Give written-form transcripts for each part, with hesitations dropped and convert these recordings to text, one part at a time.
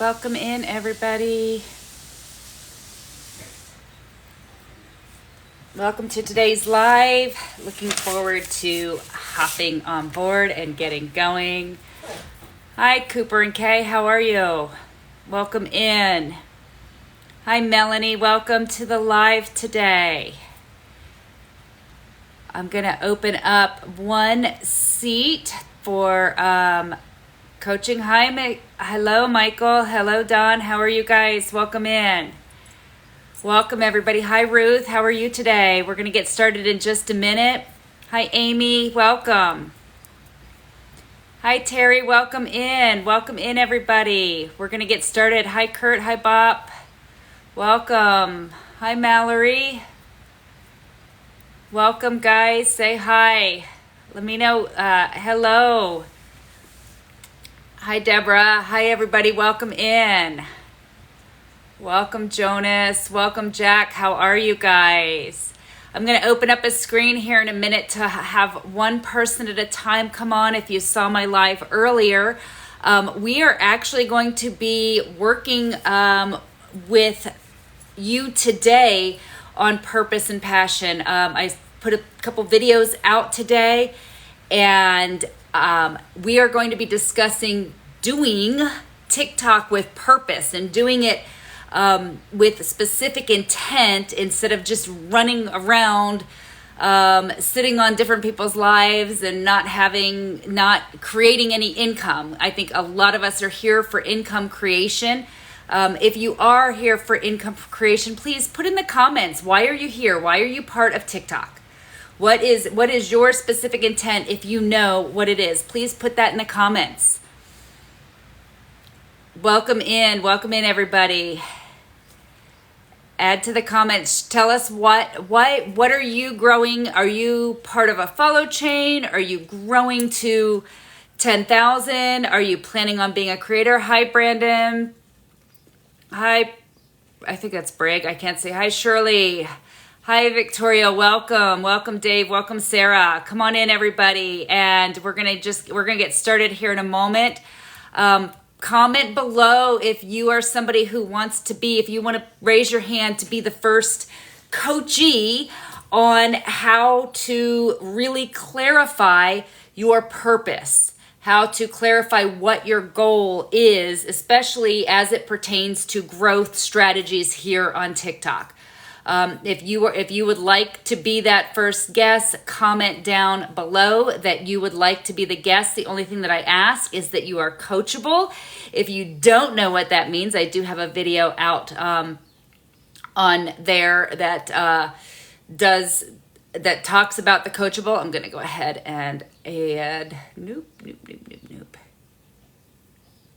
Welcome in, everybody. Welcome to today's live. Looking forward to hopping on board and getting going. Hi, Cooper and Kay. How are you? Welcome in. Hi, Melanie. Welcome to the live today. I'm going to open up one seat for coaching. Hi, hello, Michael. Hello, Don. How are you guys? Welcome in. Welcome, everybody. Hi, Ruth. How are you today? We're going to get started in just a minute. Hi, Amy. Welcome. Hi, Terry. Welcome in. Welcome in, everybody. We're going to get started. Hi, Kurt. Hi, Bob. Welcome. Hi, Mallory. Welcome, guys. Say hi. Let me know. Hello. Hi, Deborah. Hi, everybody. Welcome in. Welcome, Jonas. Welcome, Jack. How are you guys? I'm going to open up a screen here in a minute to have one person at a time come on. If you saw my live earlier, we are actually going to be working with you today on purpose and passion. I put a couple videos out today, and we are going to be discussing doing TikTok with purpose and doing it with specific intent instead of just running around, sitting on different people's lives and not creating any income. I think a lot of us are here for income creation. If you are here for income creation, please put in the comments, why are you here? Why are you part of TikTok? What is your specific intent? If you know what it is, please put that in the comments. Welcome in everybody. Add to the comments. Tell us what are you growing? Are you part of a follow chain? Are you growing to 10,000? Are you planning on being a creator? Hi, Brandon. Hi, I think that's Brig. I can't say. Hi, Shirley. Hi, Victoria. Welcome, Dave. Welcome, Sarah. Come on in, everybody. And we're gonna get started here in a moment. Comment below if you are somebody who wants to be, if you want to raise your hand to be the first coachee on how to really clarify your purpose, how to clarify what your goal is, especially as it pertains to growth strategies here on TikTok. If you would like to be that first guest, comment down below that you would like to be the guest. The only thing that I ask is that you are coachable. If you don't know what that means, I do have a video out on there that talks about the coachable. I'm going to go ahead and add nope.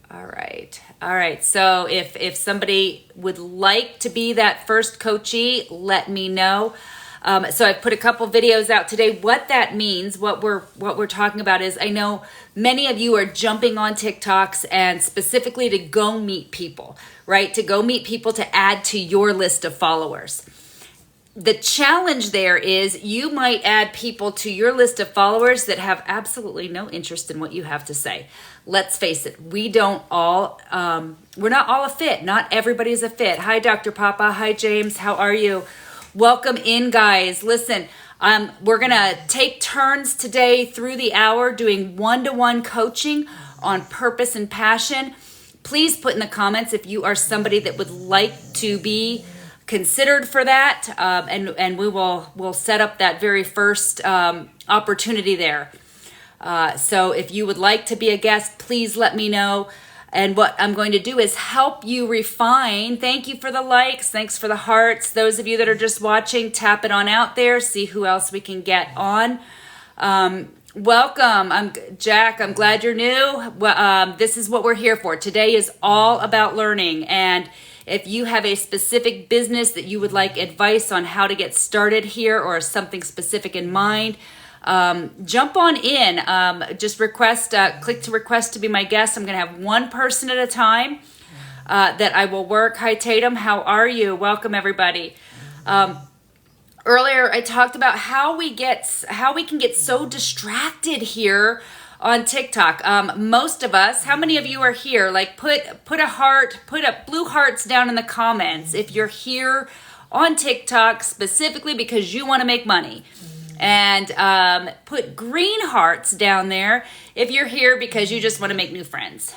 All right. So if somebody would like to be that first coachee, let me know. So I've put a couple videos out today. What that means, what we're talking about is, I know many of you are jumping on TikToks and specifically to go meet people, right? To go meet people to add to your list of followers. The challenge there is you might add people to your list of followers that have absolutely no interest in what you have to say. Let's face it, we're not all a fit. Not everybody's a fit. Hi, Dr. Papa. Hi, James. How are you? Welcome in, guys. Listen, we're going to take turns today through the hour doing one-to-one coaching on purpose and passion. Please put in the comments if you are somebody that would like to be considered for that, and we'll set up that very first opportunity there. So if you would like to be a guest, please let me know. And what I'm going to do is help you refine. Thank you for the likes. Thanks for the hearts. Those of you that are just watching, tap it on out there. See who else we can get on. Welcome. I'm Jack. I'm glad you're new. This is what we're here for. Today is all about learning. And if you have a specific business that you would like advice on how to get started here or something specific in mind, jump on in. Just click to request to be my guest. I'm going to have one person at a time that I will work. Hi, Tatum. How are you? Welcome, everybody. Earlier, I talked about how we can get so distracted here on TikTok. Most of us, how many of you are here? Like put a heart, put up blue hearts down in the comments if you're here on TikTok specifically because you want to make money. And put green hearts down there if you're here because you just want to make new friends.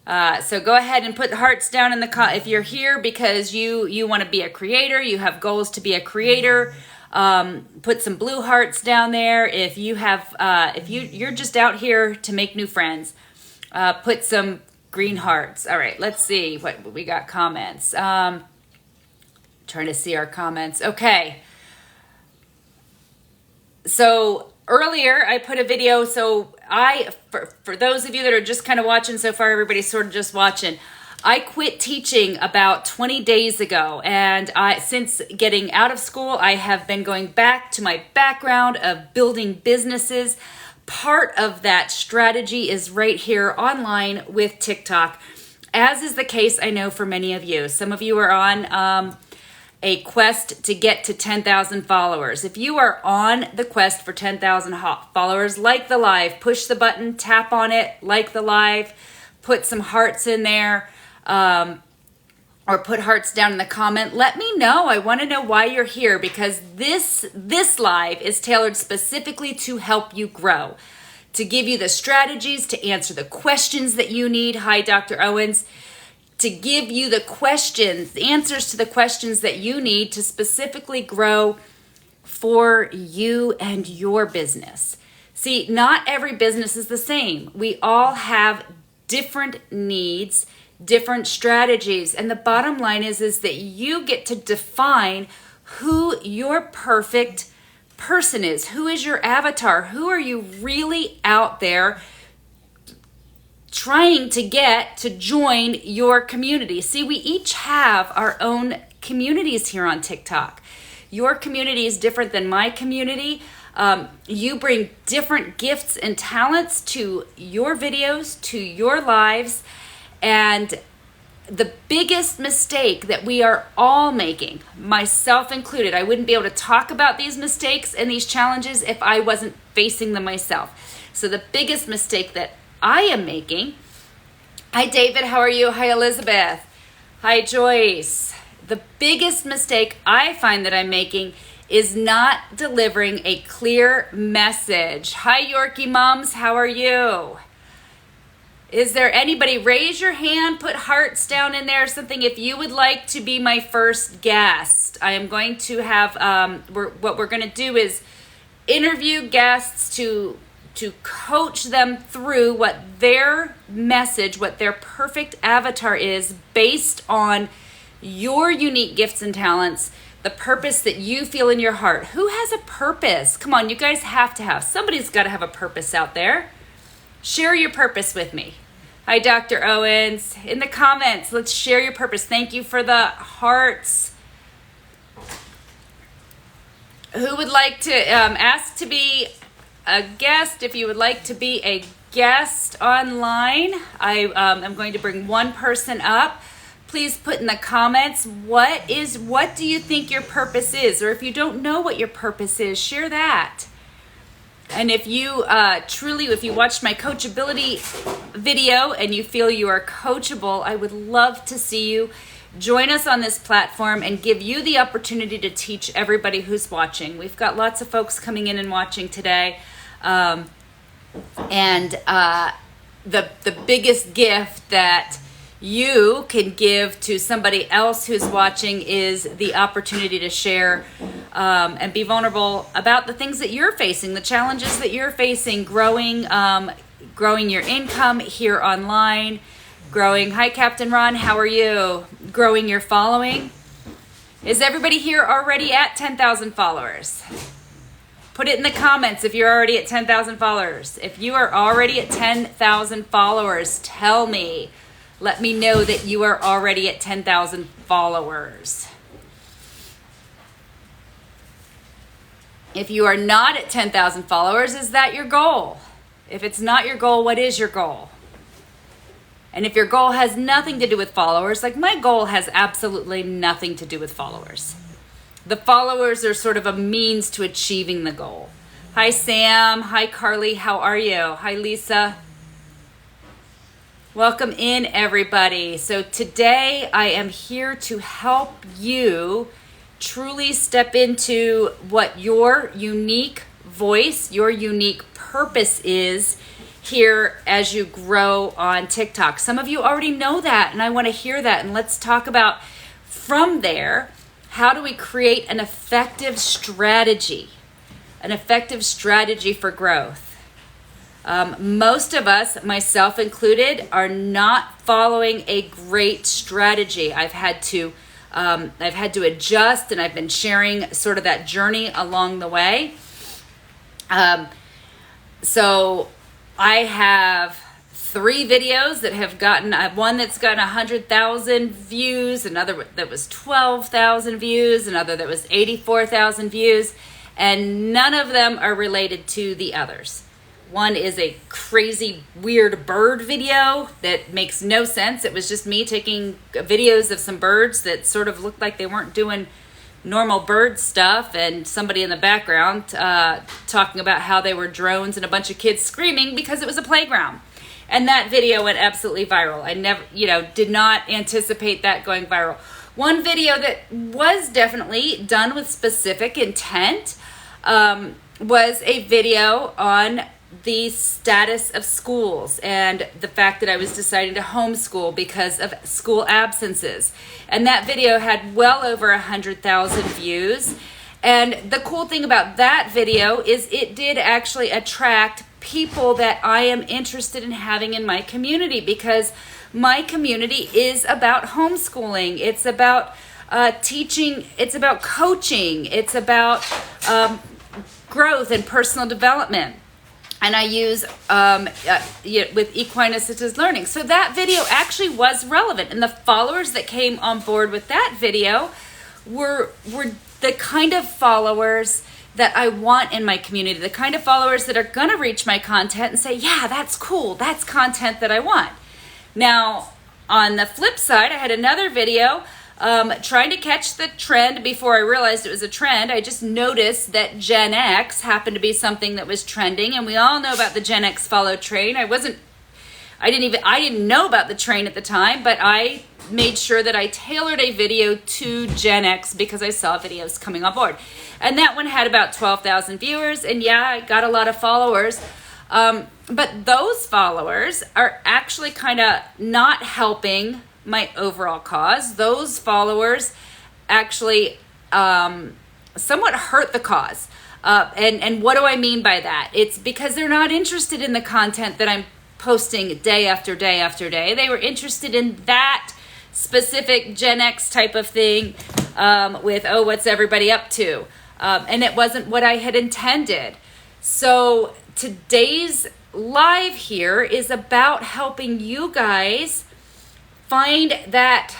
So go ahead and put hearts down in the if you're here because you want to be a creator, you have goals to be a creator. Put some blue hearts down there if you have if you're just out here to make new friends. Put some green hearts. All right, let's see what we got. Comments. Trying to see our comments. Okay. So earlier I put a video, so for those of you that are just kind of watching so far, everybody's sort of just watching. I quit teaching about 20 days ago, and since getting out of school, I have been going back to my background of building businesses. Part of that strategy is right here online with TikTok, as is the case, I know, for many of you. Some of you are on a quest to get to 10,000 followers. If you are on the quest for 10,000 followers, like the live, push the button, tap on it, like the live, put some hearts in there, or put hearts down in the comment. Let me know. I want to know why you're here, because this live is tailored specifically to help you grow, to give you the strategies, to answer the questions that you need. Hi, Dr. Owens. To give you the questions, the answers to the questions that you need to specifically grow for you and your business. See, not every business is the same. We all have different needs, different strategies. And the bottom line is that you get to define who your perfect person is. Who is your avatar? Who are you really out there trying to get to join your community? See, we each have our own communities here on TikTok. Your community is different than my community. You bring different gifts and talents to your videos, to your lives. And the biggest mistake that we are all making, myself included, I wouldn't be able to talk about these mistakes and these challenges if I wasn't facing them myself. So the biggest mistake that I am making. Hi, David. How are you? Hi, Elizabeth. Hi, Joyce. The biggest mistake I find that I'm making is not delivering a clear message. Hi, Yorkie Moms. How are you? Is there anybody? Raise your hand. Put hearts down in there. Something if you would like to be my first guest. I am going to have, what we're going to do is interview guests to coach them through what their message, what their perfect avatar is based on your unique gifts and talents, the purpose that you feel in your heart. Who has a purpose? Come on, you guys have to have. Somebody's got to have a purpose out there. Share your purpose with me. Hi, Dr. Owens. In the comments, let's share your purpose. Thank you for the hearts. Who would like to ask to be a guest? If you would like to be a guest online, I am going to bring one person up. Please put in the comments what do you think your purpose is, or if you don't know what your purpose is, share that. And if you if you watched my coachability video and you feel you are coachable, I would love to see you join us on this platform and give you the opportunity to teach everybody who's watching. We've got lots of folks coming in and watching today. The biggest gift that you can give to somebody else who's watching is the opportunity to share and be vulnerable about the things that you're facing, the challenges that you're facing, growing your income here online, growing. Hi, Captain Ron. How are you? Growing your following. Is everybody here already at 10,000 followers? Put it in the comments if you're already at 10,000 followers. If you are already at 10,000 followers, tell me. Let me know that you are already at 10,000 followers. If you are not at 10,000 followers, is that your goal? If it's not your goal, what is your goal? And if your goal has nothing to do with followers, like my goal has absolutely nothing to do with followers. The followers are sort of a means to achieving the goal. Hi, Sam. Hi, Carly. How are you? Hi, Lisa. Welcome in, everybody. So today I am here to help you truly step into what your unique voice, your unique purpose is here as you grow on TikTok. Some of you already know that, and I want to hear that. And let's talk about from there, how do we create an effective strategy for growth? Most of us, myself included, are not following a great strategy. I've had to adjust, and I've been sharing sort of that journey along the way. So I have 3 videos that have gotten, one that's gotten 100,000 views, another that was 12,000 views, another that was 84,000 views, and none of them are related to the others. One is a crazy, weird bird video that makes no sense. It was just me taking videos of some birds that sort of looked like they weren't doing normal bird stuff, and somebody in the background talking about how they were drones and a bunch of kids screaming because it was a playground. And that video went absolutely viral. I never, did not anticipate that going viral. One video that was definitely done with specific intent was a video on the status of schools and the fact that I was deciding to homeschool because of school absences. And that video had well over 100,000 views. And the cool thing about that video is it did actually attract people that I am interested in having in my community, because my community is about homeschooling. It's about teaching. It's about coaching. It's about growth and personal development. And I use with equine assisted learning. So that video actually was relevant. And the followers that came on board with that video were the kind of followers that I want in my community, the kind of followers that are going to reach my content and say, yeah, that's cool. That's content that I want. Now, on the flip side, I had another video trying to catch the trend before I realized it was a trend. I just noticed that Gen X happened to be something that was trending, and we all know about the Gen X follow train. I didn't know about the train at the time, but I made sure that I tailored a video to Gen X because I saw videos coming on board. And that one had about 12,000 viewers, and yeah, I got a lot of followers. But those followers are actually kind of not helping my overall cause. Those followers actually somewhat hurt the cause. And what do I mean by that? It's because they're not interested in the content that I'm posting day after day after day. They were interested in that specific Gen X type of thing with, what's everybody up to? And it wasn't what I had intended. So today's live here is about helping you guys find that,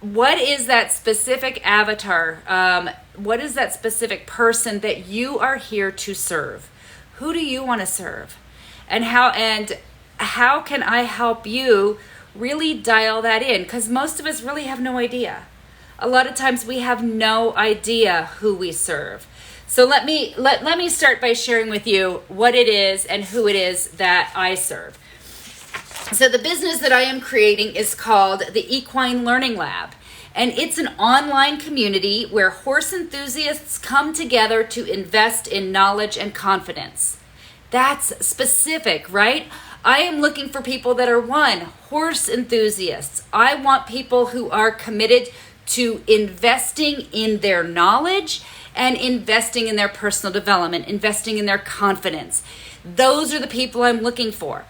what is that specific avatar? What is that specific person that you are here to serve? Who do you want to serve? And how can I help you really dial that in? Because most of us really have no idea. A lot of times we have no idea who we serve. So let me start by sharing with you what it is and who it is that I serve. So the business that I am creating is called the Equine Learning Lab. And it's an online community where horse enthusiasts come together to invest in knowledge and confidence. That's specific, right? I am looking for people that are, one, horse enthusiasts. I want people who are committed to investing in their knowledge and investing in their personal development, investing in their confidence. Those are the people I'm looking for.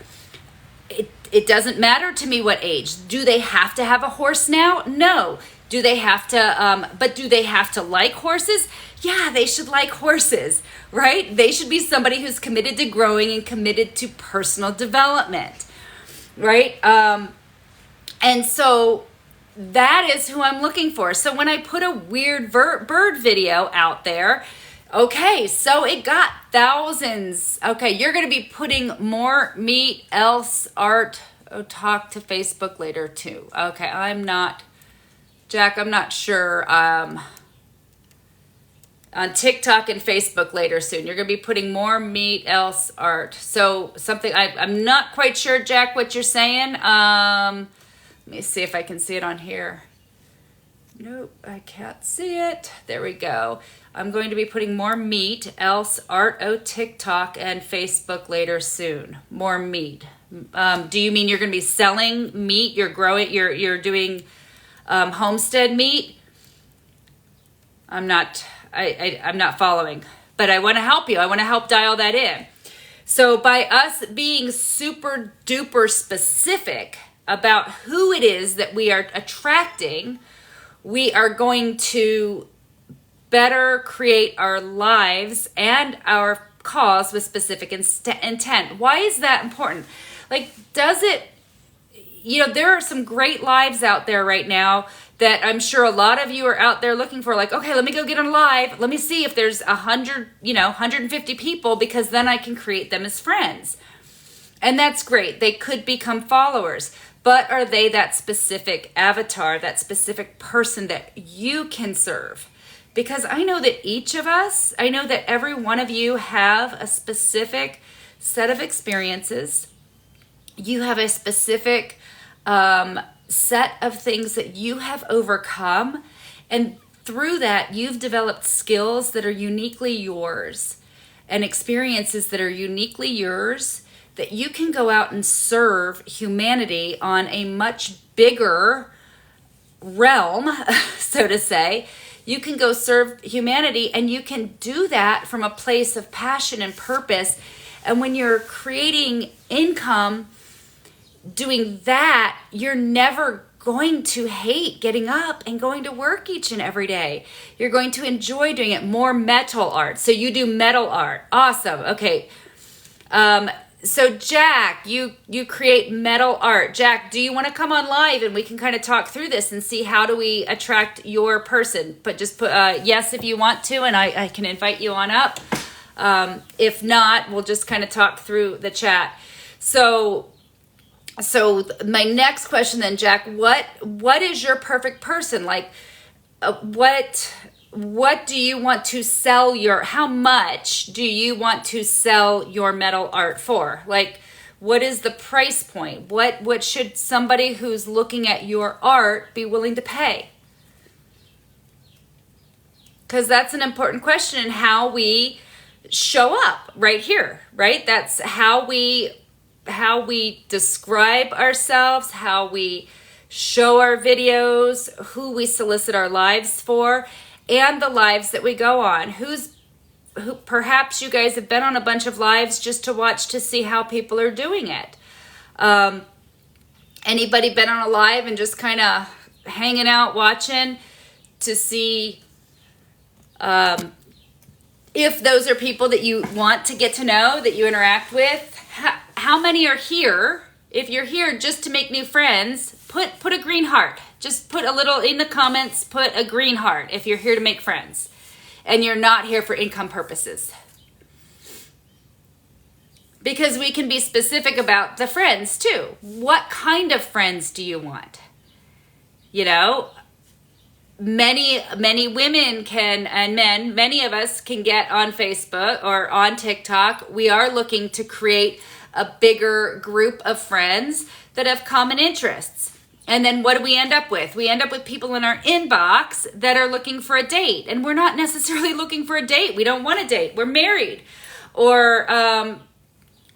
It doesn't matter to me what age. Do they have to have a horse now? No. Do they have to, but do they have to like horses? Yeah, they should like horses, right? They should be somebody who's committed to growing and committed to personal development, right? And so that is who I'm looking for. So when I put a weird bird video out there, okay, so it got thousands. Okay, you're going to be putting more meat, else art, talk to Facebook later too. Okay, Jack, I'm not sure. On TikTok and Facebook later soon. You're going to be putting more meat, else art. So something, I'm not quite sure, Jack, what you're saying. Let me see if I can see it on here. Nope, I can't see it. There we go. I'm going to be putting more meat, else art, TikTok and Facebook later soon. More meat. Do you mean you're going to be selling meat? You're growing, you're doing homestead meat? I'm not following, but I want to help you. I want to help dial that in. So by us being super duper specific about who it is that we are attracting, we are going to better create our lives and our cause with specific intent. Why is that important? Like, does it, there are some great lives out there right now that I'm sure a lot of you are out there looking for, like, okay, let me go get on live. Let me see if there's 150 people, because then I can create them as friends. And that's great. They could become followers. But are they that specific avatar, that specific person that you can serve? Because I know that each of us, I know that every one of you have a specific set of experiences. You have a specific set of things that you have overcome. And through that, you've developed skills that are uniquely yours and experiences that are uniquely yours, that you can go out and serve humanity on a much bigger realm, so to say. You can go serve humanity, and you can do that from a place of passion and purpose. And when you're creating income doing that, you're never going to hate getting up and going to work each and every day. You're going to enjoy doing it. More metal art. So you do metal art. Awesome. Okay. So Jack, you create metal art. Jack, do you want to come on live and we can kind of talk through this and see how do we attract your person? But just put yes if you want to, and I can invite you on up. If not, we'll just kind of talk through the chat. So my next question then, Jack, what is your perfect person? Like, what do you want to sell how much do you want to sell your metal art for? Like, what is the price point? What should somebody who's looking at your art be willing to pay? Because that's an important question in how we show up right here, right? That's how we describe ourselves, how we show our videos, who we solicit our lives for, and the lives that we go on. Who perhaps you guys have been on a bunch of lives just to watch to see how people are doing it. Anybody been on a live and just kind of hanging out watching to see if those are people that you want to get to know, that you interact with? How many are here? If you're here just to make new friends, put a green heart. Just put a little in the comments, put a green heart if you're here to make friends and you're not here for income purposes. Because we can be specific about the friends too. What kind of friends do you want? Many women can, and men, many of us can get on Facebook or on TikTok. We are looking to create a bigger group of friends that have common interests. And then what do we end up with? We end up with people in our inbox that are looking for a date. And we're not necessarily looking for a date. We don't want a date. We're married. Or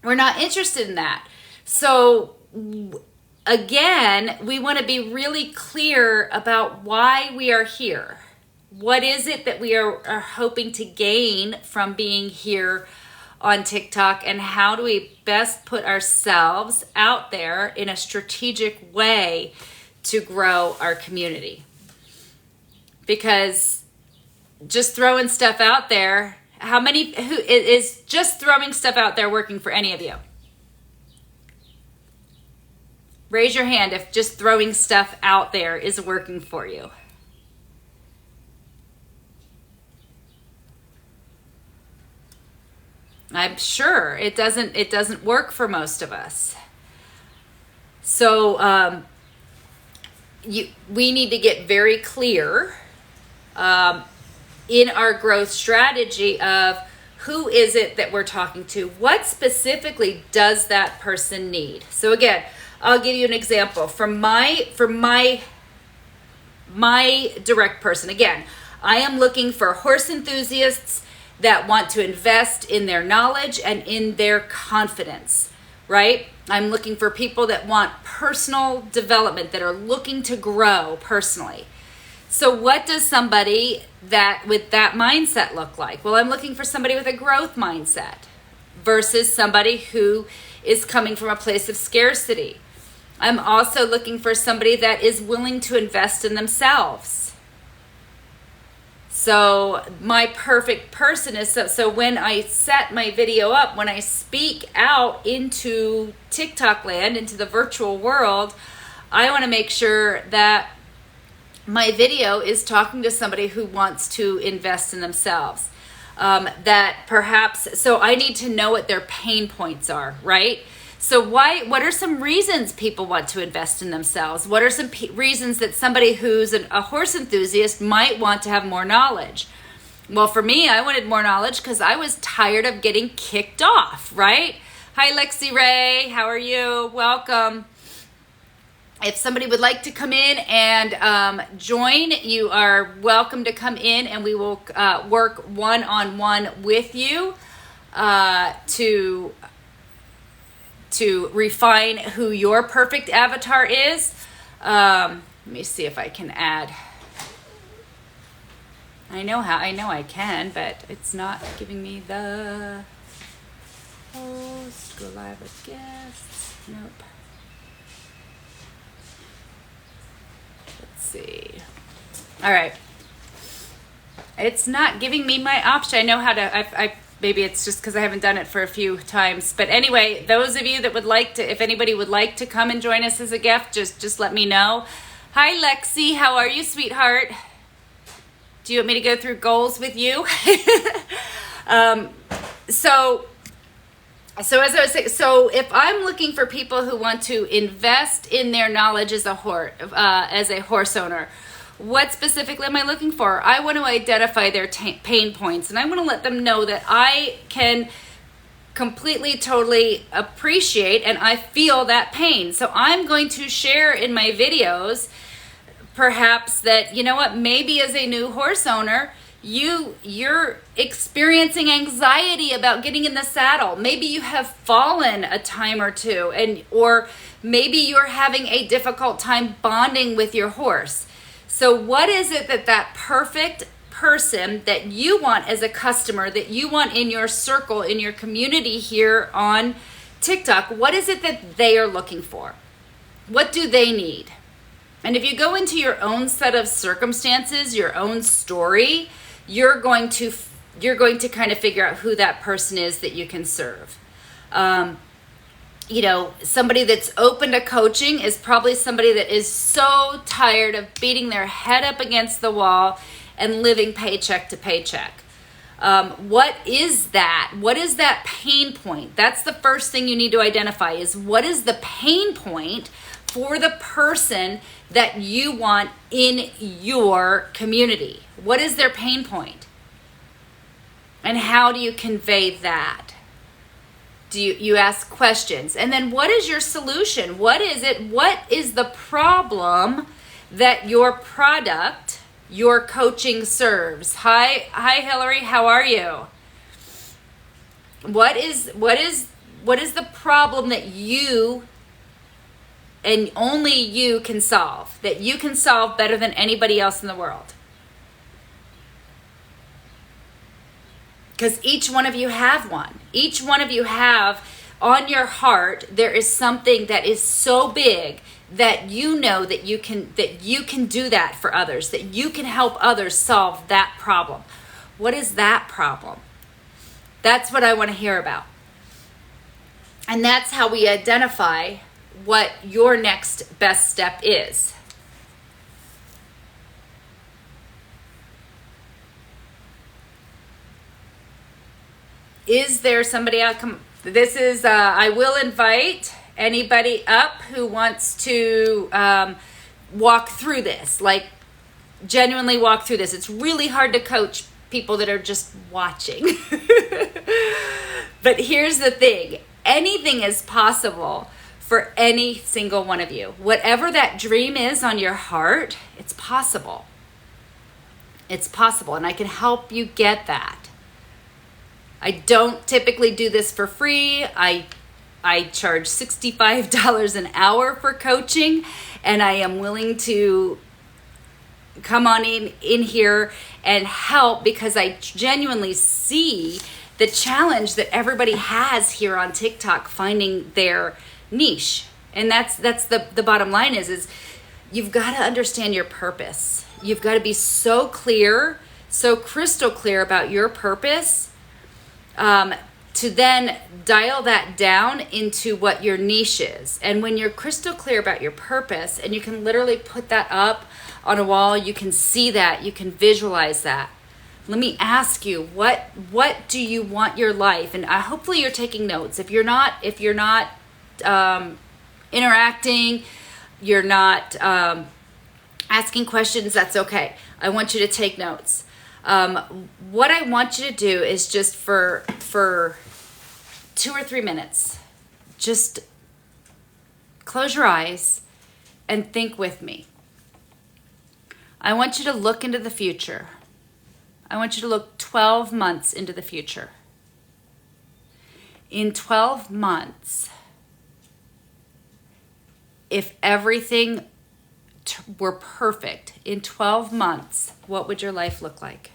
we're not interested in that. So again, we want to be really clear about why we are here. What is it that we are hoping to gain from being here on TikTok, and how do we best put ourselves out there in a strategic way to grow our community? Because just throwing stuff out there, who is just throwing stuff out there working for any of you? Raise your hand if just throwing stuff out there is working for you. I'm sure it doesn't work for most of us. So we need to get very clear in our growth strategy of who is it that we're talking to? What specifically does that person need? So again, I'll give you an example from my direct person. Again, I am looking for horse enthusiasts that want to invest in their knowledge and in their confidence, right? I'm looking for people that want personal development, that are looking to grow personally. So what does somebody that with that mindset look like? Well, I'm looking for somebody with a growth mindset versus somebody who is coming from a place of scarcity. I'm also looking for somebody that is willing to invest in themselves. So my perfect person is, so when I set my video up, when I speak out into TikTok land, into the virtual world, I want to make sure that my video is talking to somebody who wants to invest in themselves. That perhaps, so I need to know what their pain points are, right? So what are some reasons people want to invest in themselves? What are some reasons that somebody who's a horse enthusiast might want to have more knowledge? Well, for me, I wanted more knowledge because I was tired of getting kicked off, right? Hi, Lexi Ray. How are you? Welcome. If somebody would like to come in and join, you are welcome to come in, and we will work one-on-one with you to refine who your perfect avatar is. Let me see if I can add. I know I can, but it's not giving me the host. Go live with guests. Nope. Let's see. All right. It's not giving me my option. I know how to, maybe it's just because I haven't done it for a few times. But anyway, those of you that would like to, if anybody would like to come and join us as a gift, just let me know. Hi, Lexi. How are you, sweetheart? Do you want me to go through goals with you? So as I was saying, so if I'm looking for people who want to invest in their knowledge as a horse owner, what specifically am I looking for? I want to identify their pain points, and I want to let them know that I can completely, totally appreciate and I feel that pain. So I'm going to share in my videos, perhaps that, you know what, maybe as a new horse owner, you're experiencing anxiety about getting in the saddle. Maybe you have fallen a time or two, or maybe you're having a difficult time bonding with your horse. So what is it that perfect person that you want as a customer, that you want in your circle, in your community here on TikTok, what is it that they are looking for? What do they need? And if you go into your own set of circumstances, your own story, you're going to kind of figure out who that person is that you can serve. Somebody that's open to coaching is probably somebody that is so tired of beating their head up against the wall and living paycheck to paycheck. What is that? What is that pain point? That's the first thing you need to identify, is what is the pain point for the person that you want in your community? What is their pain point? And how do you convey that? Do you ask questions? And then what is your solution? What is it? What is the problem that your product, your coaching serves? Hi Hillary, how are you? What is the problem that you and only you can solve, that you can solve better than anybody else in the world? Because each one of you have one. Each one of you have on your heart, there is something that is so big that you know that you can do that for others, that you can help others solve that problem. What is that problem? That's what I want to hear about. And that's how we identify what your next best step is. Is there somebody out? This is, I will invite anybody up who wants to walk through this, like genuinely walk through this. It's really hard to coach people that are just watching. But here's the thing. Anything is possible for any single one of you. Whatever that dream is on your heart, it's possible. It's possible, and I can help you get that. I don't typically do this for free. I charge $65 an hour for coaching, and I am willing to come on in here and help because I genuinely see the challenge that everybody has here on TikTok finding their niche. And that's the bottom line is you've got to understand your purpose. You've got to be so clear, so crystal clear about your purpose, to then dial that down into what your niche is. And when you're crystal clear about your purpose, and you can literally put that up on a wall, you can see that, you can visualize that. Let me ask you, what do you want your life? And hopefully you're taking notes. If you're not interacting, you're not asking questions, that's okay. I want you to take notes. What I want you to do is just for 2 or 3 minutes, just close your eyes and think with me. I want you to look into the future. I want you to look 12 months into the future. In 12 months, if everything were perfect, in 12 months, what would your life look like?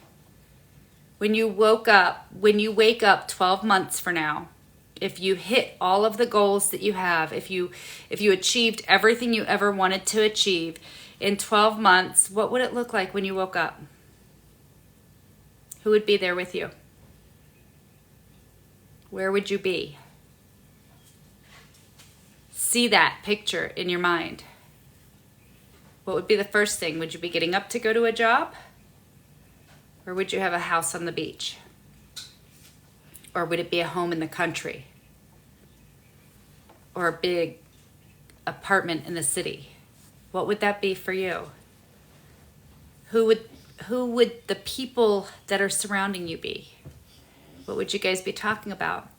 When you wake up 12 months from now, if you hit all of the goals that you have, if you achieved everything you ever wanted to achieve, in 12 months, what would it look like when you woke up? Who would be there with you? Where would you be? See that picture in your mind. What would be the first thing? Would you be getting up to go to a job? Or would you have a house on the beach? Or would it be a home in the country? Or a big apartment in the city? What would that be for you? Who would the people that are surrounding you be? What would you guys be talking about?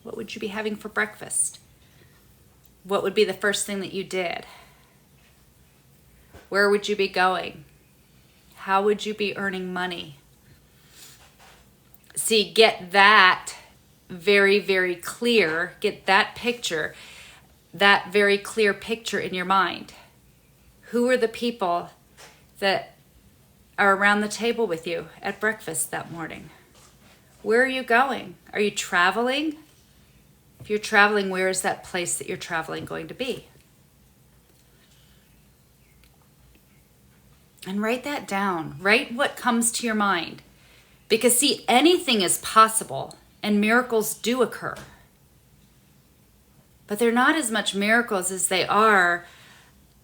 What would you be having for breakfast? What would be the first thing that you did? Where would you be going? How would you be earning money? See, get that very, very clear. Get that picture, that very clear picture in your mind. Who are the people that are around the table with you at breakfast that morning? Where are you going? Are you traveling? If you're traveling, where is that place that you're traveling going to be? And write that down. Write what comes to your mind. Because see, anything is possible and miracles do occur. But they're not as much miracles as they are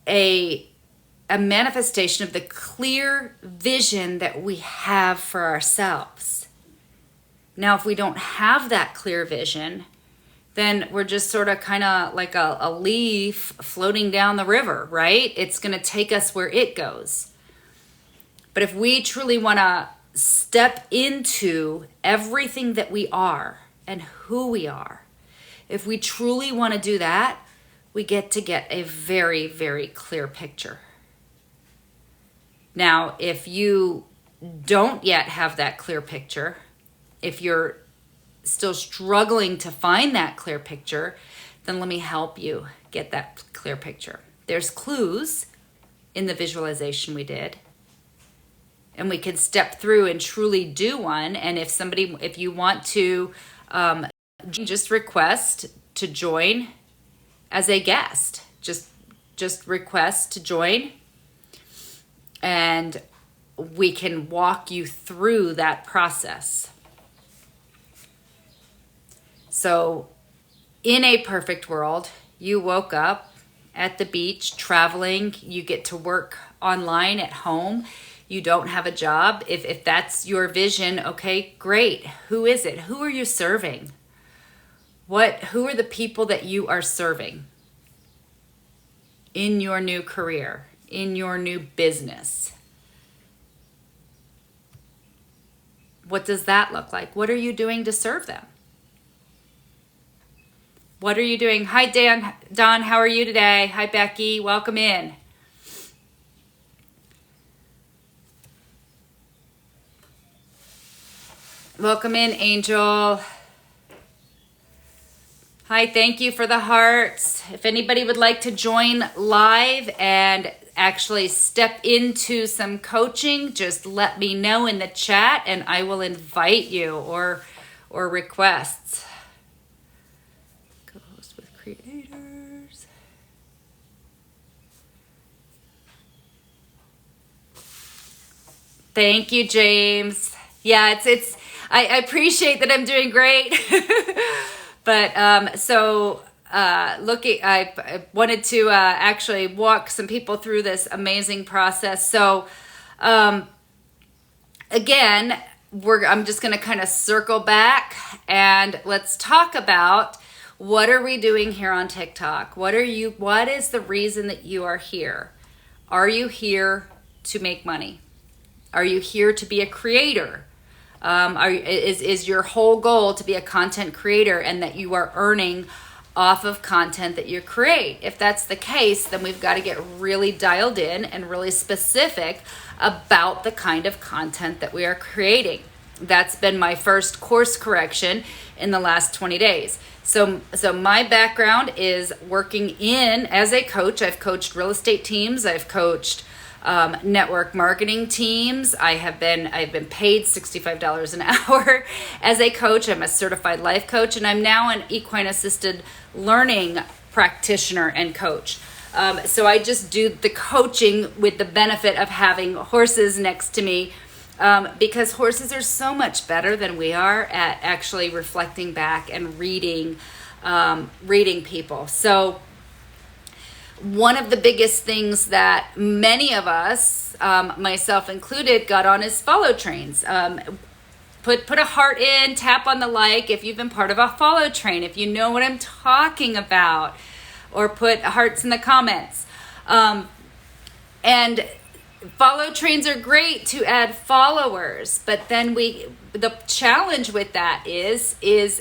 a manifestation of the clear vision that we have for ourselves. Now, if we don't have that clear vision, then we're just sort of kind of like a leaf floating down the river, right? It's going to take us where it goes. But if we truly want to step into everything that we are and who we are, if we truly want to do that, we get a very, very clear picture. Now, if you don't yet have that clear picture, if you're still struggling to find that clear picture, then let me help you get that clear picture. There's clues in the visualization we did, and we can step through and truly do one. And if you want to just request to join as a guest, just request to join, and we can walk you through that process. So in a perfect world, you woke up at the beach, traveling, you get to work online at home, you don't have a job. If that's your vision, okay, great. Who is it? Who are you serving? Who are the people that you are serving in your new career, in your new business? What does that look like? What are you doing to serve them? What are you doing? Hi, Don, how are you today? Hi, Becky, welcome in. Welcome in, Angel. Hi, thank you for the hearts. If anybody would like to join live and actually step into some coaching, just let me know in the chat and I will invite you, or requests. Co-host with creators. Thank you, James. Yeah, I appreciate that I'm doing great. But I wanted to actually walk some people through this amazing process. So again, I'm just going to kind of circle back and let's talk about what are we doing here on TikTok? What is the reason that you are here? Are you here to make money? Are you here to be a creator? Is your whole goal to be a content creator and that you are earning off of content that you create? If that's the case, then we've got to get really dialed in and really specific about the kind of content that we are creating. That's been my first course correction in the last 20 days. So my background is working as a coach. I've coached real estate teams. I've coached network marketing teams. I've been paid $65 an hour as a coach. I'm a certified life coach, and I'm now an equine assisted learning practitioner and coach. So I just do the coaching with the benefit of having horses next to me, because horses are so much better than we are at actually reflecting back and reading people. So one of the biggest things that many of us, myself included, got on is follow trains. Put a heart in, tap on the like if you've been part of a follow train, if you know what I'm talking about, or put hearts in the comments. And follow trains are great to add followers, but then the challenge with that is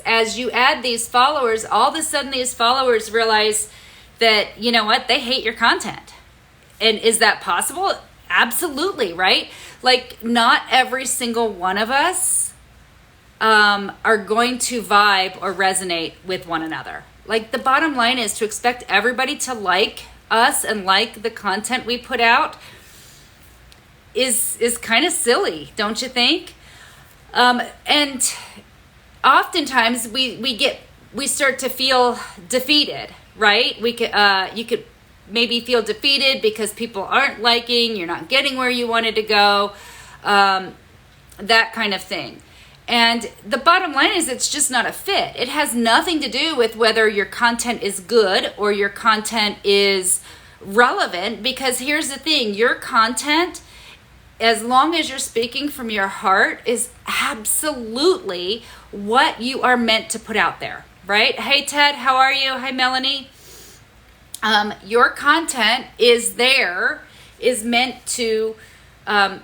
as you add these followers, all of a sudden these followers realize that, you know what, they hate your content. And is that possible? Absolutely, right? Like, not every single one of us are going to vibe or resonate with one another. Like, the bottom line is to expect everybody to like us and like the content we put out is kind of silly, don't you think? And oftentimes we start to feel defeated, right? You could maybe feel defeated because people aren't liking, you're not getting where you wanted to go, that kind of thing. And the bottom line is it's just not a fit. It has nothing to do with whether your content is good or your content is relevant, because here's the thing, your content, as long as you're speaking from your heart, is absolutely what you are meant to put out there, right? Hey, Ted, how are you? Hi, Melanie. Your content is meant to,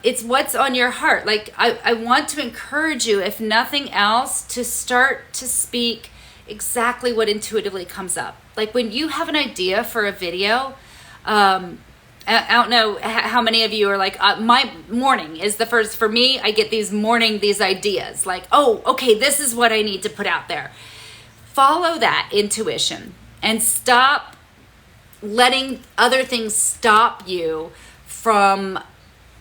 it's what's on your heart. Like, I want to encourage you, if nothing else, to start to speak exactly what intuitively comes up. Like, when you have an idea for a video, I don't know how many of you are like, my morning is the first. For me, I get these ideas like, oh, okay, this is what I need to put out there. Follow that intuition and stop letting other things stop you from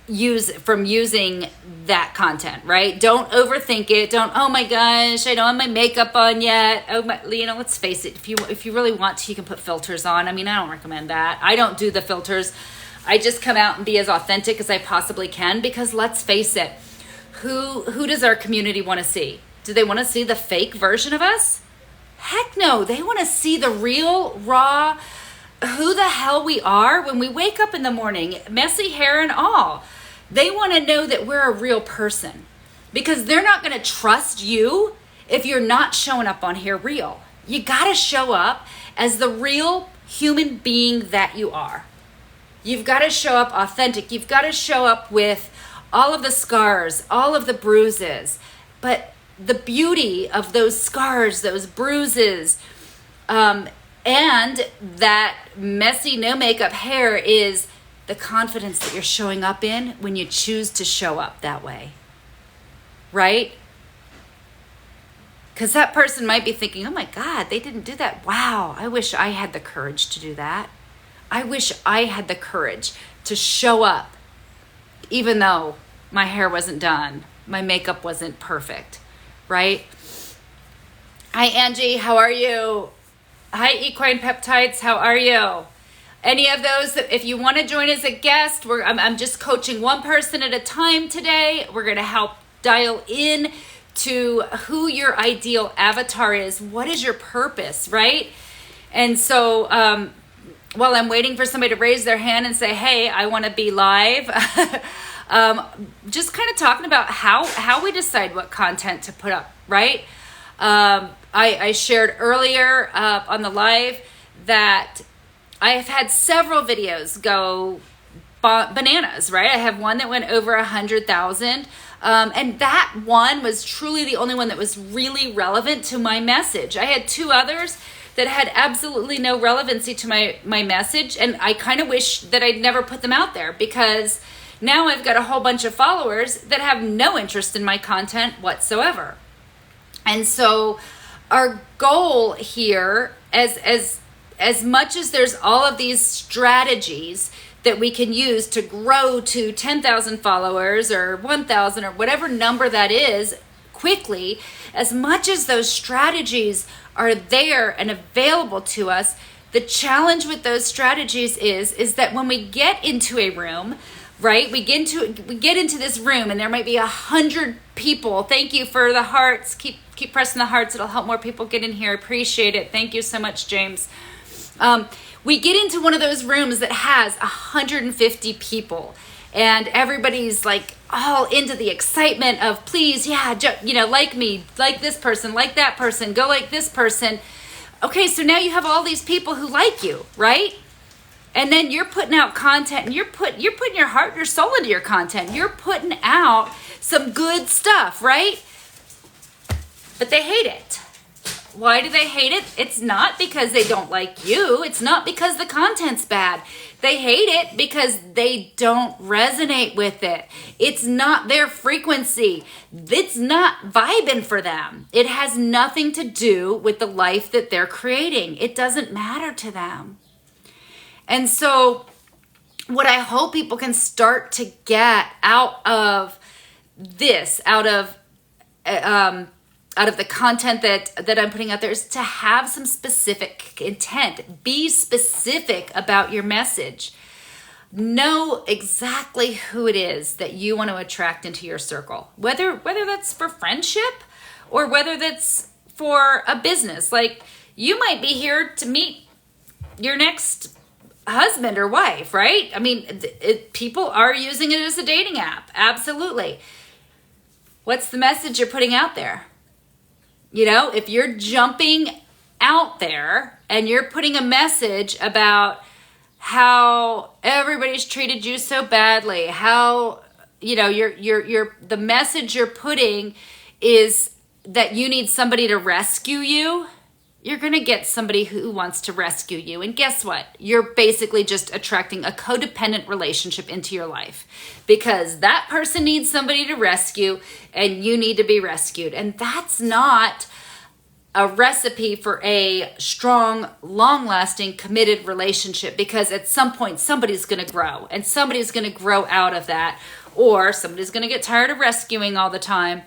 using that content, right? Don't overthink it. Don't, oh my gosh, I don't have my makeup on yet. Oh my, let's face it. If you really want to, you can put filters on. I mean, I don't recommend that. I don't do the filters. I just come out and be as authentic as I possibly can, because let's face it, who does our community want to see? Do they want to see the fake version of us? Heck no. They want to see the real, raw, who the hell we are when we wake up in the morning, messy hair and all. They want to know that we're a real person, because they're not going to trust you if you're not showing up on here real. You got to show up as the real human being that you are. You've got to show up authentic. You've got to show up with all of the scars, all of the bruises. But the beauty of those scars, those bruises, and that messy, no makeup hair is the confidence that you're showing up in when you choose to show up that way, right? Because that person might be thinking, oh my God, they didn't do that. Wow, I wish I had the courage to do that. I wish I had the courage to show up even though my hair wasn't done, my makeup wasn't perfect, right? Hi, Angie, how are you? Hi, Equine Peptides, how are you? Any of those, if you want to join as a guest, I'm just coaching one person at a time today. We're going to help dial in to who your ideal avatar is. What is your purpose, right? And so while I'm waiting for somebody to raise their hand and say, hey, I want to be live, just kind of talking about how we decide what content to put up, right? I shared earlier on the live that I have had several videos go bananas, right? I have one that went over 100,000. And that one was truly the only one that was really relevant to my message. I had two others that had absolutely no relevancy to my message. And I kind of wish that I'd never put them out there, because now I've got a whole bunch of followers that have no interest in my content whatsoever. And so our goal here, as much as there's all of these strategies that we can use to grow to 10,000 followers or 1,000 or whatever number that is quickly, as much as those strategies are there and available to us, the challenge with those strategies is that when we get into a room, right, we get into this room and there might be 100 people. Thank you for the hearts. Keep pressing the hearts. It'll help more people get in here. Appreciate it. Thank you so much, James. We get into one of those rooms that has 150 people, and everybody's like all into the excitement of, please, yeah, like me, like this person, like that person, go like this person. Okay, so now you have all these people who like you, right? And then you're putting out content, and you're putting your heart and your soul into your content. You're putting out some good stuff, right? But they hate it. Why do they hate it? It's not because they don't like you. It's not because the content's bad. They hate it because they don't resonate with it. It's not their frequency. It's not vibing for them. It has nothing to do with the life that they're creating. It doesn't matter to them. And so what I hope people can start to get out of this, out of the content that I'm putting out there, is to have some specific intent. Be specific about your message. Know exactly who it is that you want to attract into your circle. Whether that's for friendship or whether that's for a business. Like, you might be here to meet your next husband or wife, right? I mean, people are using it as a dating app. Absolutely. What's the message you're putting out there? You know, if you're jumping out there and you're putting a message about how everybody's treated you so badly, how, you know, the message you're putting is that you need somebody to rescue you, you're going to get somebody who wants to rescue you. And guess what? You're basically just attracting a codependent relationship into your life, because that person needs somebody to rescue and you need to be rescued. And that's not a recipe for a strong, long-lasting, committed relationship, because at some point somebody's going to grow and somebody's going to grow out of that, or somebody's going to get tired of rescuing all the time,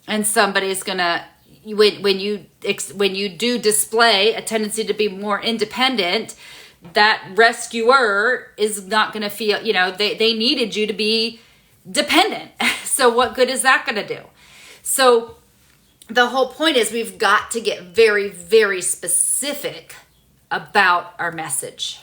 and somebody's going to, when you do display a tendency to be more independent, that rescuer is not going to feel, you know, they needed you to be dependent. So what good is that going to do? So the whole point is we've got to get very, very specific about our message.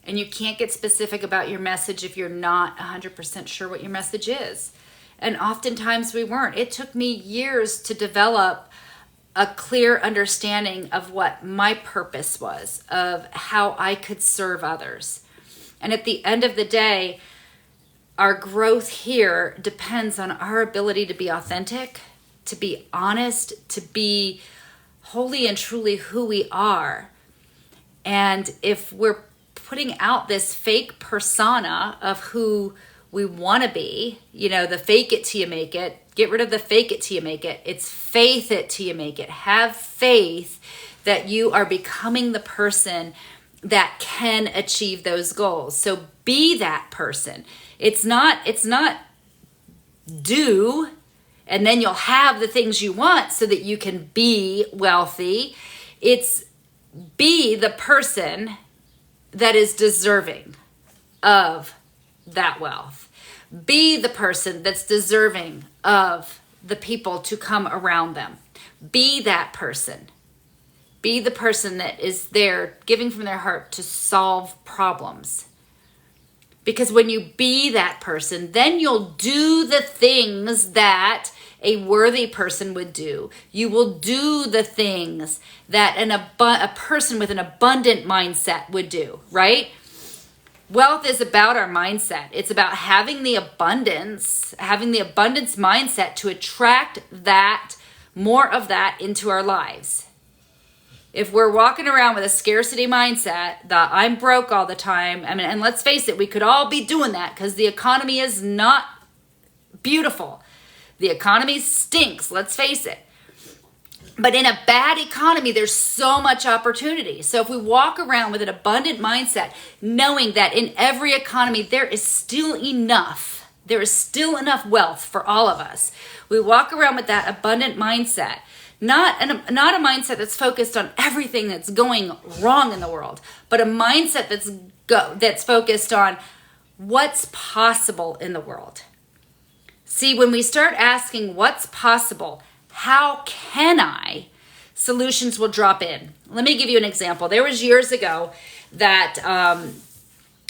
And you can't get specific about your message if you're not 100% sure what your message is. And oftentimes we weren't. It took me years to develop a clear understanding of what my purpose was, of how I could serve others. And at the end of the day, our growth here depends on our ability to be authentic, to be honest, to be wholly and truly who we are. And if we're putting out this fake persona of who we want to be, the fake it till you make it, get rid of the fake it till you make it. It's faith it till you make it. Have faith that you are becoming the person that can achieve those goals. So be that person. It's not do, and then you'll have the things you want so that you can be wealthy. It's be the person that is deserving of that wealth. Be the person that's deserving of the people to come around them. Be that person. Be the person that is there giving from their heart to solve problems. Because when you be that person, then you'll do the things that a worthy person would do. You will do the things that a person with an abundant mindset would do, right? Wealth is about our mindset. It's about having the abundance mindset to attract that, more of that into our lives. If we're walking around with a scarcity mindset, that I'm broke all the time, and let's face it, we could all be doing that because the economy is not beautiful. The economy stinks, let's face it. But in a bad economy, there's so much opportunity. So if we walk around with an abundant mindset, knowing that in every economy, there is still enough wealth for all of us. We walk around with that abundant mindset. Not a mindset that's focused on everything that's going wrong in the world, but a mindset that's focused on what's possible in the world. See, when we start asking what's possible, how can I, solutions will drop in. Let me give you an example. There was years ago that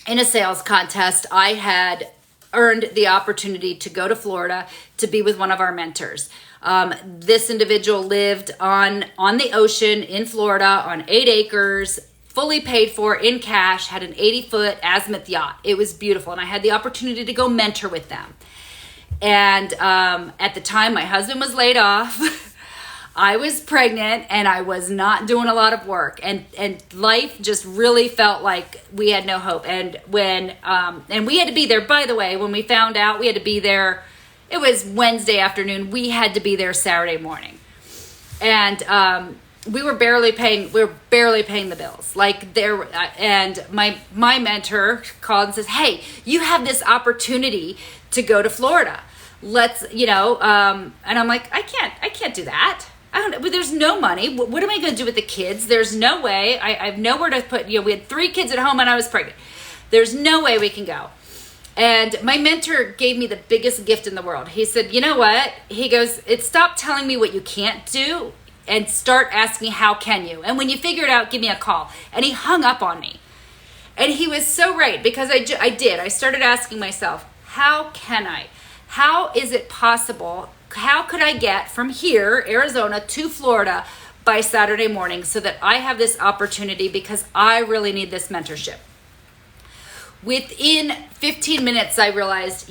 in a sales contest, I had earned the opportunity to go to Florida to be with one of our mentors. This individual lived on the ocean in Florida on 8 acres, fully paid for in cash, had an 80-foot azimuth yacht. It was beautiful. And I had the opportunity to go mentor with them. And at the time, my husband was laid off. I was pregnant and I was not doing a lot of work. And life just really felt like we had no hope. And and we had to be there, by the way, when we found out, we had to be there. It was Wednesday afternoon. We had to be there Saturday morning. And we were barely paying the bills. And my mentor called and says, "Hey, you have this opportunity to go to Florida. Let's, and I'm like, I can't do that. There's no money. What am I going to do with the kids? There's no way. I have nowhere to put, we had 3 kids at home and I was pregnant. There's no way we can go." And my mentor gave me the biggest gift in the world. He said, "You know what?" He goes, "Stop telling me what you can't do and start asking, how can you? And when you figure it out, give me a call." And he hung up on me. And he was so right, because I did. I started asking myself, how can I? How is it possible? How could I get from here, Arizona, to Florida by Saturday morning so that I have this opportunity, because I really need this mentorship? Within 15 minutes, I realized,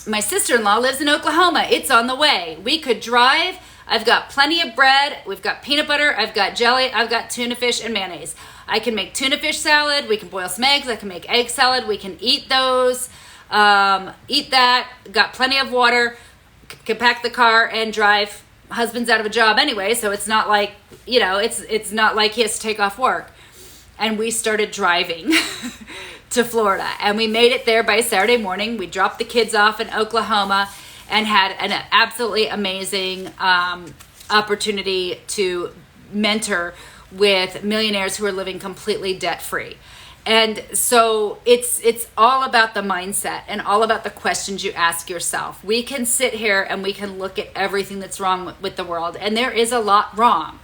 my sister-in-law lives in Oklahoma. It's on the way. We could drive. I've got plenty of bread. We've got peanut butter. I've got jelly. I've got tuna fish and mayonnaise. I can make tuna fish salad. We can boil some eggs. I can make egg salad. We can eat those. Eat that. Got plenty of water. Can pack the car and drive. Husband's out of a job anyway, so it's not like, it's not like he has to take off work. And we started driving to Florida, and we made it there by Saturday morning. We dropped the kids off in Oklahoma and had an absolutely amazing opportunity to mentor with millionaires who are living completely debt-free. And so it's all about the mindset and all about the questions you ask yourself. We can sit here and we can look at everything that's wrong with the world, and there is a lot wrong.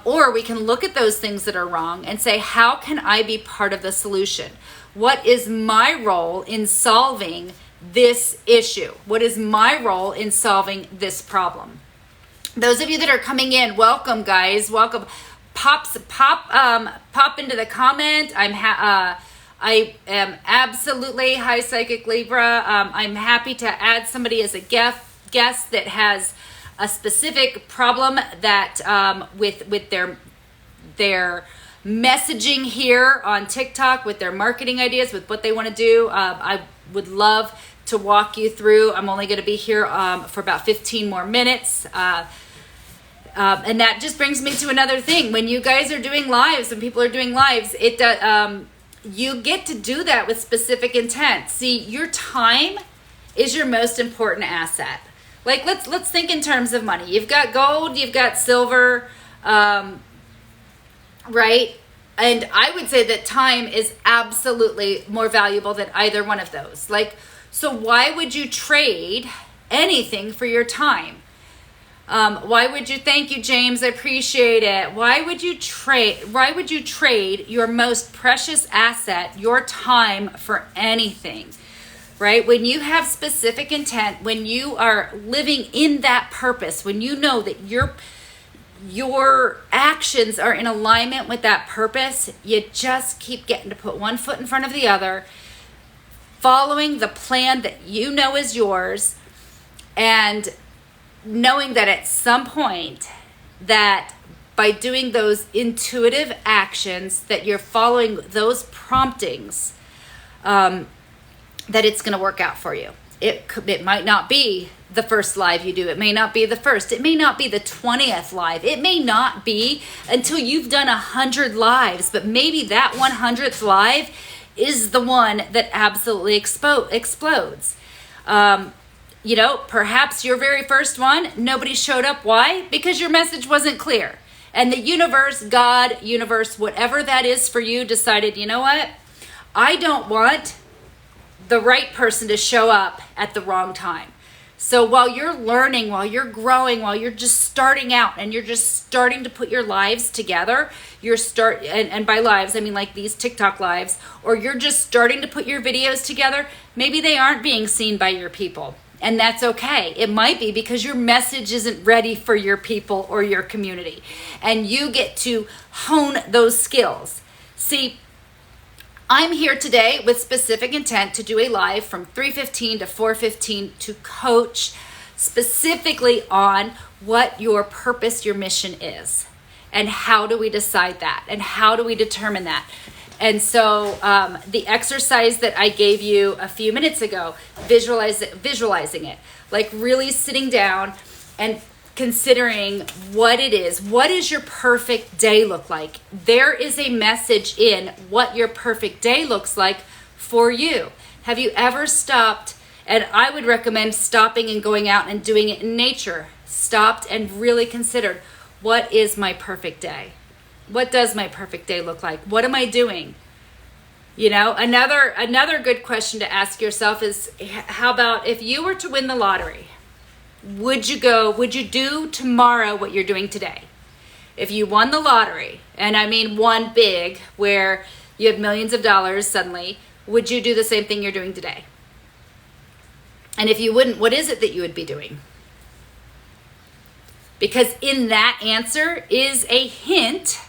Or we can look at those things that are wrong and say, how can I be part of the solution? What is my role in solving this issue? What is my role in solving this problem? Those of you that are coming in, welcome, guys. Welcome. Pop into the comment. I am absolutely high psychic Libra. I'm happy to add somebody as a guest that has a specific problem that with their messaging here on TikTok, with their marketing ideas, with what they want to do. I would love to walk you through. I'm only going to be here for about 15 more minutes. And that just brings me to another thing. When you guys are doing lives and people are doing lives, you get to do that with specific intent. See, your time is your most important asset. Like, let's think in terms of money. You've got gold, you've got silver, right? And I would say that time is absolutely more valuable than either one of those. Like, so why would you trade anything for your time? Why would you, thank you, James, I appreciate it. Why would you trade your most precious asset, your time, for anything? Right? When you have specific intent, when you are living in that purpose, when you know that your actions are in alignment with that purpose, you just keep getting to put one foot in front of the other, following the plan that you know is yours, and knowing that at some point that by doing those intuitive actions, that you're following those promptings, that it's going to work out for you. It might not be the first live you do. It may not be the first. It may not be the 20th live. It may not be until you've done 100 lives, but maybe that 100th live is the one that absolutely explodes. Perhaps your very first one, nobody showed up. Why? Because your message wasn't clear. And the universe, God, universe, whatever that is for you, decided, you know what? I don't want the right person to show up at the wrong time. So while you're learning, while you're growing, while you're just starting out and you're just starting to put your lives together, and by lives, I mean like these TikTok lives, or you're just starting to put your videos together, maybe they aren't being seen by your people. And that's okay. It might be because your message isn't ready for your people or your community. And you get to hone those skills. See, I'm here today with specific intent to do a live from 3:15 to 4:15 to coach specifically on what your purpose, your mission is. And how do we decide that? And how do we determine that? And so the exercise that I gave you a few minutes ago, visualizing it, like really sitting down and considering what it is. What does your perfect day look like? There is a message in what your perfect day looks like for you. Have you ever stopped? And I would recommend stopping and going out and doing it in nature. Stopped and really considered, what is my perfect day? What does my perfect day look like? What am I doing? Another good question to ask yourself is, how about if you were to win the lottery? Would you do tomorrow what you're doing today? If you won the lottery, and I mean one big, where you have millions of dollars suddenly, would you do the same thing you're doing today? And if you wouldn't, what is it that you would be doing? Because in that answer is a hint,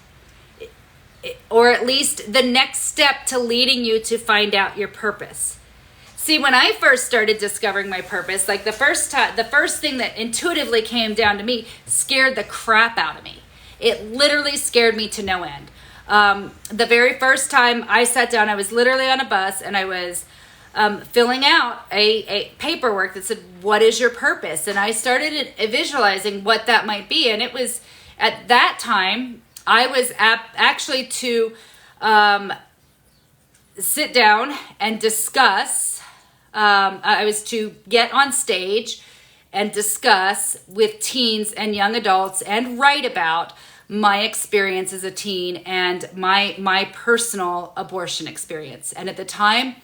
or at least the next step to leading you to find out your purpose. See, when I first started discovering my purpose, like the first thing that intuitively came down to me scared the crap out of me. It literally scared me to no end. The very first time I sat down, I was literally on a bus and I was filling out a paperwork that said, what is your purpose? And I started visualizing what that might be. And it was at that time, I was actually to sit down and discuss. I was to get on stage and discuss with teens and young adults and write about my experience as a teen and my personal abortion experience. And at the time,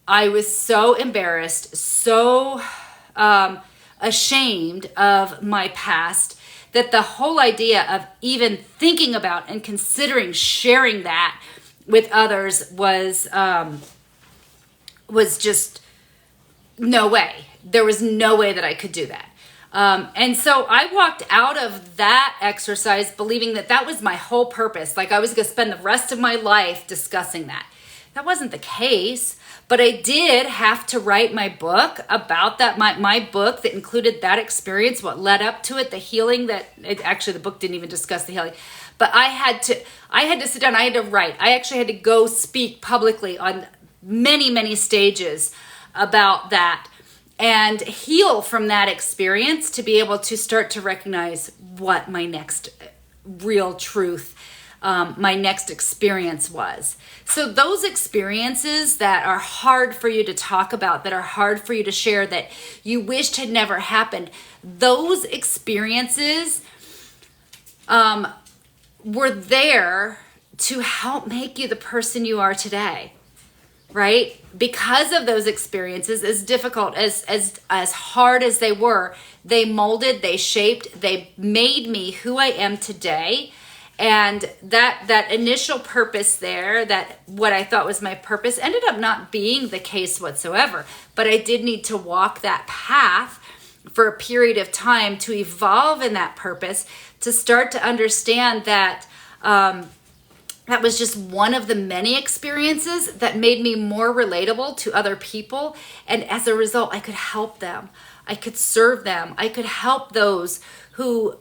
I was so embarrassed, so ashamed of my past, that the whole idea of even thinking about and considering sharing that with others was just no way. There was no way that I could do that. And so I walked out of that exercise believing that that was my whole purpose. Like I was going to spend the rest of my life discussing that. That wasn't the case. But I did have to write my book about that, my book that included that experience, what led up to it, the healing actually the book didn't even discuss the healing. But I had to sit down, I had to write. I actually had to go speak publicly on many, many stages about that and heal from that experience to be able to start to recognize what my next real truth, my next experience was. So those experiences that are hard for you to talk about, that are hard for you to share, that you wished had never happened, those experiences were there to help make you the person you are today, right? Because of those experiences, as difficult, as hard as they were, they molded, they shaped, they made me who I am today. And that initial purpose there, that what I thought was my purpose, ended up not being the case whatsoever. But I did need to walk that path for a period of time to evolve in that purpose, to start to understand that that was just one of the many experiences that made me more relatable to other people. And as a result, I could help them. I could serve them. I could help those who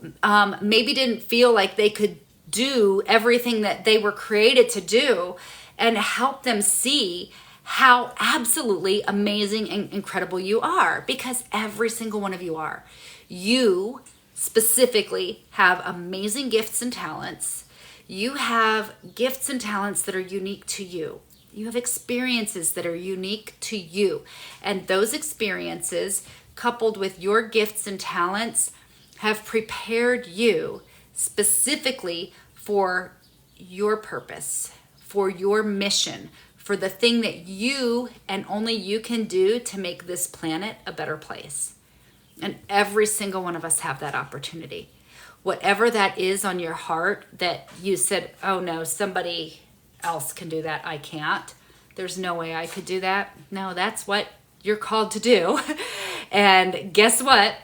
maybe didn't feel like they could do everything that they were created to do, and help them see how absolutely amazing and incredible you are, because every single one of you are. You specifically have amazing gifts and talents. You have gifts and talents that are unique to you. You have experiences that are unique to you. And those experiences, coupled with your gifts and talents, have prepared you specifically for your purpose, for your mission, for the thing that you and only you can do to make this planet a better place. And every single one of us have that opportunity. Whatever that is on your heart that you said, oh no, somebody else can do that, I can't. There's no way I could do that. No, that's what you're called to do. And guess what?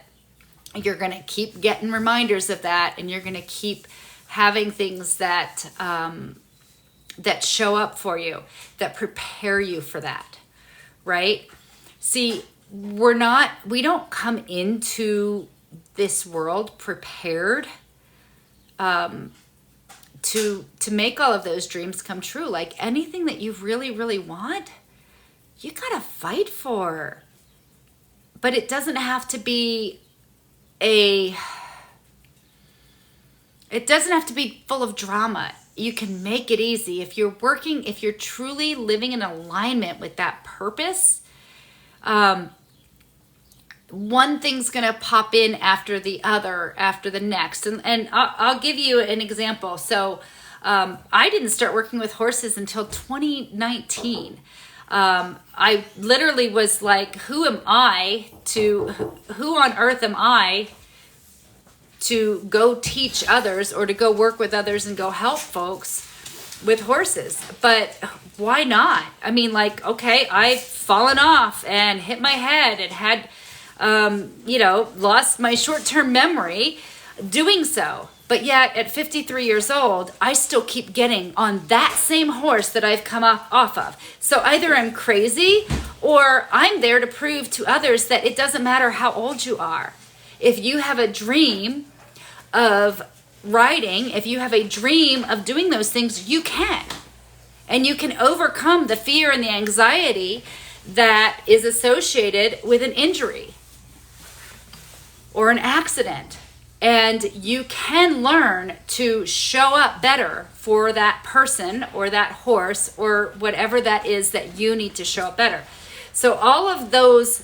You're going to keep getting reminders of that, and you're going to keep having things that that show up for you, that prepare you for that, right? See, we don't come into this world prepared to make all of those dreams come true. Like anything that you really, really want, you got to fight for. But it doesn't have to be it doesn't have to be full of drama. You can make it easy. If you're truly living in alignment with that purpose, one thing's going to pop in after the other, after the next. And I'll give you an example. So I didn't start working with horses until 2019. I literally was like, who on earth am I to go teach others or to go work with others and go help folks with horses? But why not? I mean, like, okay, I've fallen off and hit my head and had, lost my short-term memory doing so. But yet at 53 years old, I still keep getting on that same horse that I've come off of. So either I'm crazy or I'm there to prove to others that it doesn't matter how old you are. If you have a dream of riding, if you have a dream of doing those things, you can. And you can overcome the fear and the anxiety that is associated with an injury or an accident. And you can learn to show up better for that person or that horse or whatever that is that you need to show up better. So all of those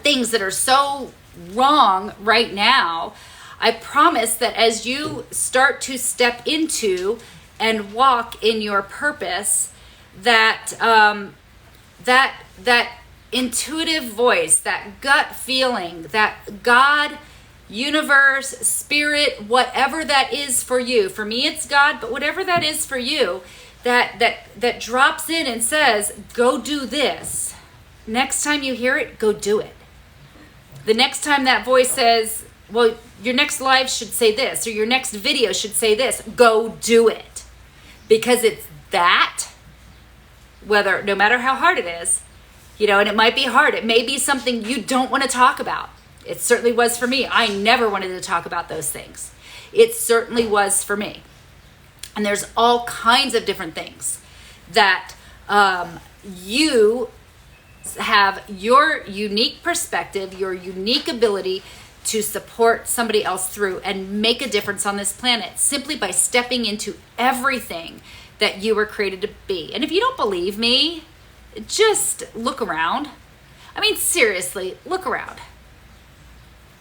things that are so wrong right now, I promise that as you start to step into and walk in your purpose, that that intuitive voice, that gut feeling, that God, universe, spirit, whatever that is for you. For me, it's God, but whatever that is for you, that drops in and says, go do this. Next time you hear it, go do it. The next time that voice says, well, your next live should say this, or your next video should say this, go do it. Because it's that no matter how hard it is, and it might be hard. It may be something you don't want to talk about. It certainly was for me. I never wanted to talk about those things. It certainly was for me. And there's all kinds of different things that you have your unique perspective, your unique ability to support somebody else through and make a difference on this planet simply by stepping into everything that you were created to be. And if you don't believe me, just look around. I mean, seriously, look around.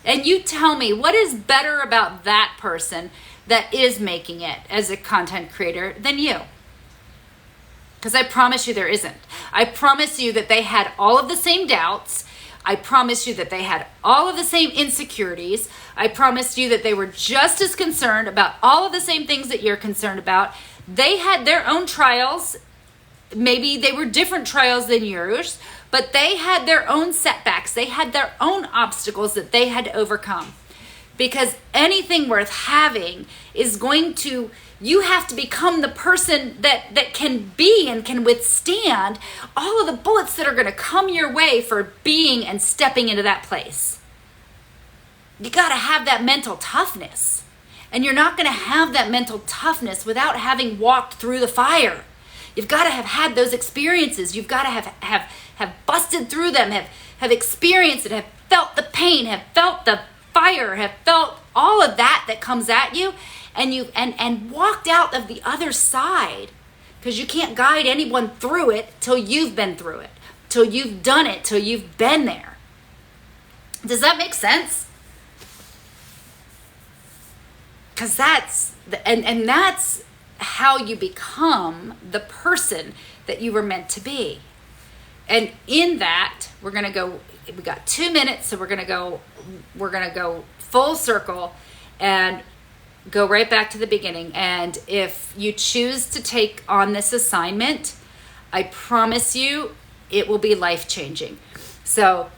And you tell me what is better about that person that is making it as a content creator than you. Because I promise you there isn't. I promise you that they had all of the same doubts. I promise you that they had all of the same insecurities. I promise you that they were just as concerned about all of the same things that you're concerned about. They had their own trials. Maybe they were different trials than yours, but they had their own setbacks. They had their own obstacles that they had to overcome. Because anything worth having is you have to become the person that can be and can withstand all of the bullets that are going to come your way for being and stepping into that place. You got to have that mental toughness. And you're not going to have that mental toughness without having walked through the fire. You've got to have had those experiences. You've got to have busted through them, have experienced it, have felt the pain, have felt the fire, have felt all of that comes at you, and walked out of the other side, because you can't guide anyone through it till you've been through it, till you've done it, till you've been there. Does that make sense? Because that's how you become the person that you were meant to be. And in that, we got 2 minutes, so we're gonna go full circle and go right back to the beginning. And if you choose to take on this assignment, I promise you it will be life-changing. So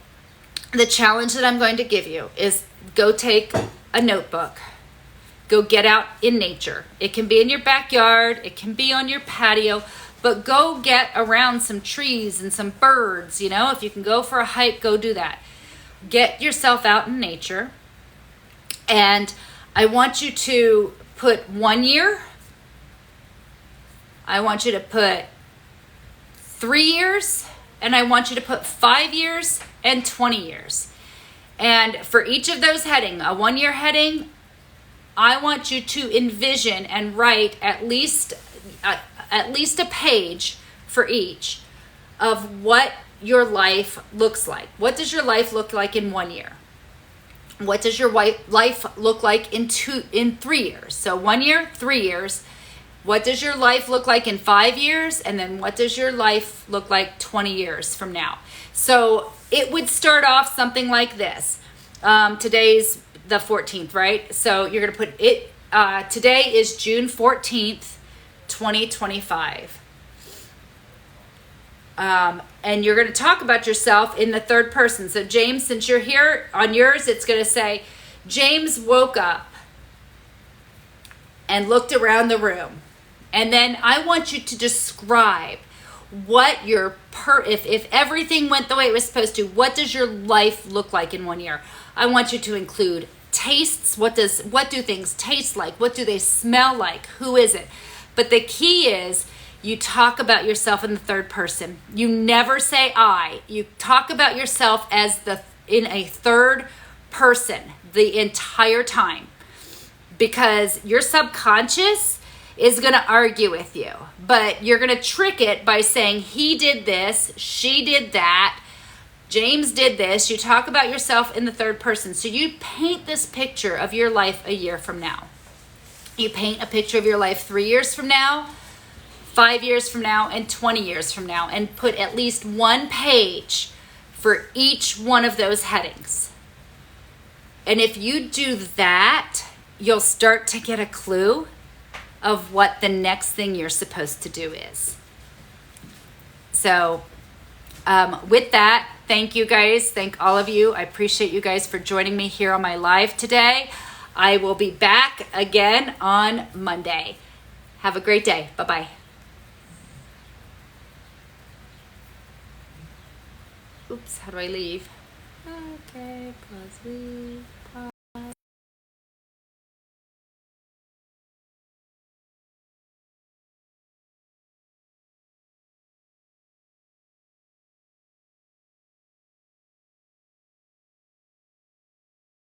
the challenge that I'm going to give you is go take a notebook. Go get out in nature. It can be in your backyard. It can be on your patio. But go get around some trees and some birds. If you can go for a hike, go do that. Get yourself out in nature. And I want you to put 1 year. I want you to put 3 years. And I want you to put 5 years and 20 years. And for each of those heading, a 1 year heading, I want you to envision and write at least a page for each of what your life looks like. What does your life look like in 1 year? What does your life look like in 3 years? So 1 year, 3 years. What does your life look like in 5 years? And then what does your life look like 20 years from now? So it would start off something like this. Today's the 14th, right? So you're going to put it, today is June 14th, 2025. And you're going to talk about yourself in the third person. So James, since you're here on yours, it's going to say, James woke up and looked around the room. And then I want you to describe what if everything went the way it was supposed to, what does your life look like in 1 year? I want you to include tastes. What do things taste like? What do they smell like? Who is it? But the key is you talk about yourself in the third person. You never say I. You talk about yourself in a third person the entire time, because your subconscious is going to argue with you, but you're going to trick it by saying he did this, she did that, James did this. You talk about yourself in the third person. So you paint this picture of your life a year from now. You paint a picture of your life 3 years from now, 5 years from now, and 20 years from now, and put at least one page for each one of those headings. And if you do that, you'll start to get a clue of what the next thing you're supposed to do is. So with that, thank you guys. Thank all of you. I appreciate you guys for joining me here on my live today. I will be back again on Monday. Have a great day. Bye-bye. Oops, how do I leave? Okay, pause, leave.